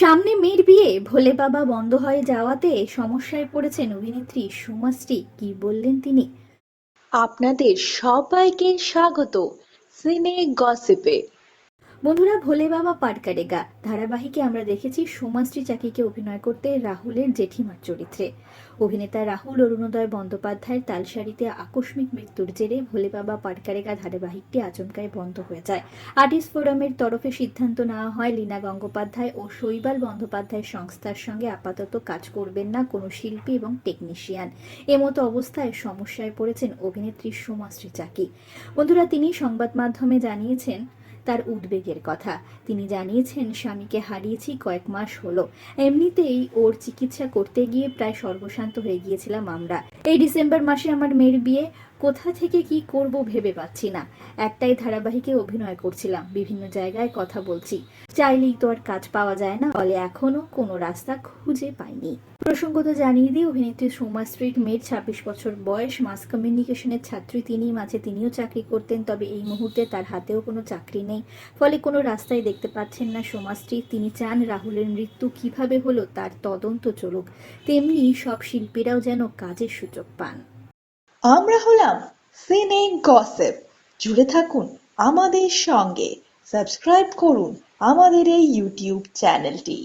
সামনে মেয়ের বিয়ে, ভোলে বাবা বন্ধ হয়ে যাওয়াতে সমস্যায় পড়েছেন অভিনেত্রী সোমাশ্রী। কি বললেন তিনি? আপনাদের সবাইকে স্বাগত সিনে গসিপে। বন্ধুরা, ভোলে বাবা পাটকারেগা ধারাবাহিকে আমরা দেখেছি সোমাশ্রী চাকিকে অভিনয় করতে রাহুলের জেঠিমার চরিত্রে। অভিনেতা রাহুল অরুণোদয় বন্দ্যোপাধ্যায়ের তালসারিতে আকস্মিক মৃত্যুর জেরে ভোলে বাবা পাটকারেগা ধারাবাহিকটি আচমকায় বন্ধ হয়ে যায়। আর্টিস্ট ফোরামের তরফে সিদ্ধান্ত নেওয়া হয় লীনা গঙ্গোপাধ্যায় ও শৈবাল বন্দ্যোপাধ্যায় সংস্থার সঙ্গে আপাতত কাজ করবেন না কোনো শিল্পী এবং টেকনিশিয়ান। এমতো অবস্থায় সমস্যায় পড়েছেন অভিনেত্রী সোমাশ্রী চাকি। বন্ধুরা, তিনি সংবাদ মাধ্যমে জানিয়েছেন তার উদ্বেগের কথা। তিনি জানিয়েছেন, স্বামীকে হারিয়েছি কয়েক মাস হলো। এমনিতেই ওর চিকিৎসা করতে গিয়ে প্রায় সর্বশান্ত হয়ে গিয়েছিলাম আমরা। এই ডিসেম্বর মাসে আমার মেয়ের বিয়ে, কোথা থেকে কি করব ভেবে পাচ্ছি না। একটাই ধারাবাহিকে অভিনয় করছিলাম, বিভিন্ন জায়গায় কথা বলছি, চাইলেই তো আর কাজ পাওয়া যায় না, ফলে এখনো কোনো রাস্তা খুঁজে পাইনি। প্রসঙ্গত জানিয়ে দিয়ে অভিনেত্রী সোমাশ্রীর মেয়ের 26 বছর বয়স, মাস কমিউনিকেশনের ছাত্রী তিনি। মাঝে তিনিও চাকরি করতেন, তবে এই মুহূর্তে তার হাতেও কোনো চাকরি নেই, ফলে কোনো রাস্তায় দেখতে পাচ্ছেন না সোমাশ্রী। তিনি চান রাহুলের মৃত্যু কিভাবে হলো তার তদন্ত চলুক, তেমনি সব শিল্পীরাও যেন কাজের সুযোগ পান। আমরা হলাম সিনে গসিপ। জুড়ে থাকুন আমাদের সঙ্গে, সাবস্ক্রাইব করুন আমাদের এই ইউটিউব চ্যানেলটি।